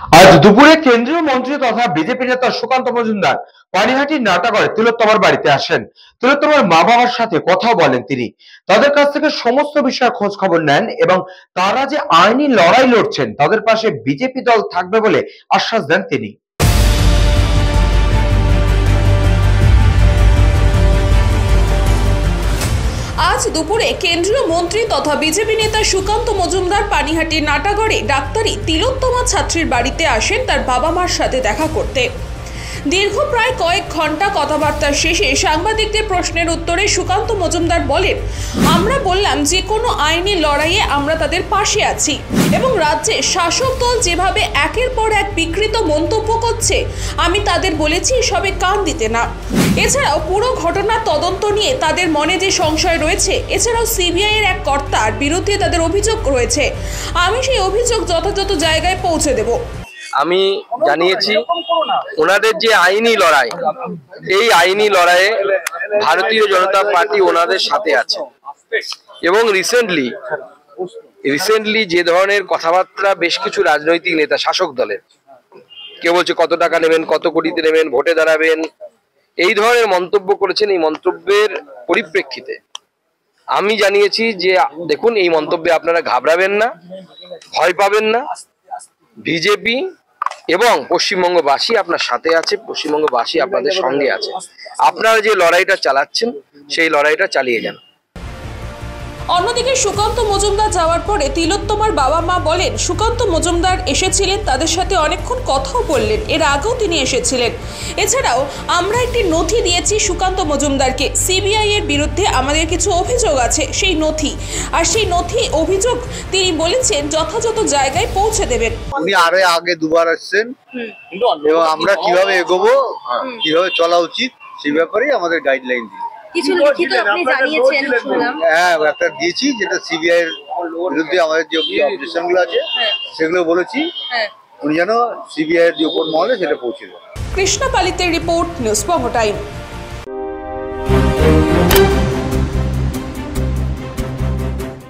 আজ দুপুরে কেন্দ্রীয় মন্ত্রী তথা বিজেপি নেতা সুকান্ত মজুমদার পানিহাটির নাটাগড়ে তিলোত্তমার বাড়িতে আসেন। তিলোত্তমার মা বাবার সাথে কথা বলেন তিনি, তাদের কাছ থেকে সমস্ত বিষয়ের খোঁজ খবর নেন এবং তারা যে আইনি লড়াই লড়ছেন তাদের পাশে বিজেপি দল থাকবে বলে আশ্বাস দেন তিনি। আজ দুপুরে কেন্দ্রীয় মন্ত্রী তথা বিজেপি নেতা সুকান্ত মজুমদার পানিহাটির নাটাগড়ে ডাক্তারি তিলোত্তমা ছাত্রীর বাড়িতে আসেন তার বাবা মার সাথে দেখা করতে। দীর্ঘ প্রায় কয়েক ঘন্টা কথাবার্তা শেষে সাংবাদিকদের প্রশ্নের উত্তরে সুকান্ত মজুমদার বলেন, আমরা বললাম যে কোনো আইনি লড়াইয়ে আমরা তাদের পাশে আছি এবং রাজ্যে শাসক দল যেভাবে একের পর এক বিকৃত মন্তব্য করছে আমি তাদের বলেছি সবে কান দিতে না। এছাড়াও পুরো ঘটনার তদন্ত নিয়ে তাদের মনে যে সংশয় রয়েছে, এছাড়াও সিবিআই এর এক কর্তার বিরুদ্ধে তাদের অভিযোগ রয়েছে, আমি সেই অভিযোগ যথাযথ জায়গায় পৌঁছে দেব। আমি জানিয়েছি ওনাদের যে আইনি লড়াই, এই আইনি লড়াইয়ে ভারতীয় জনতা পার্টি ওনাদের সাথে আছে এবং রিসেন্টলি যে ধরনের কথাবার্তা বেশ কিছু রাজনৈতিক নেতা শাসক দলের, কেউ বলছে কত টাকা নেবেন, কত কোটিতে নেবেন, ভোটে দাঁড়াবেন, এই ধরনের মন্তব্য করেছেন। এই মন্তব্যের পরিপ্রেক্ষিতে আমি জানিয়েছি যে দেখুন, এই মন্তব্যে আপনারা ঘাবড়াবেন না, ভয় পাবেন না, বিজেপি এবং পশ্চিমবঙ্গবাসী আপনার সাথে আছে, পশ্চিমবঙ্গবাসী আপনাদের সঙ্গে আছে। আপনারা যে লড়াইটা চালাচ্ছেন সেই লড়াইটা চালিয়ে যান। অন্যদিকে সুকান্ত মজুমদার যাওয়ার পরে তিলোত্তমার বাবা মা বলেন, সুকান্ত মজুমদার এসেছিলেন, তাদের সাথে অনেকক্ষণ কথাও বললেন, এর আগেও তিনি এসেছিলেন। এছাড়াও আমরা একটি নথি দিয়েছি সুকান্ত মজুমদারকে, সিবিআই এর বিরুদ্ধে আমাদের কিছু অভিযোগ আছে, সেই নথি অভিযোগ তিনি বলেছেন যথাযথ জায়গায় পৌঁছে দেবেন। উনি আগে দুবার আসছেন এবং আমরা কিভাবে এগোবো, কিভাবে চলা উচিত সেই ব্যাপারেই আমাদের গাইডলাইন দিল। কিছু লিখিত আপনি জানিয়েছেন শুনলাম। হ্যাঁ, একটা দিয়েছি, যেটা সিবিআই এর বিরুদ্ধে আমাদের যে অবজেকশন গুলো আছে সেগুলো বলেছি, উনি যেন সিবিআই এর যে উপর মহলে সেটা পৌঁছে দেন। কৃষ্ণা পালিতের রিপোর্ট, নিউজ বঙ্গ টাইম।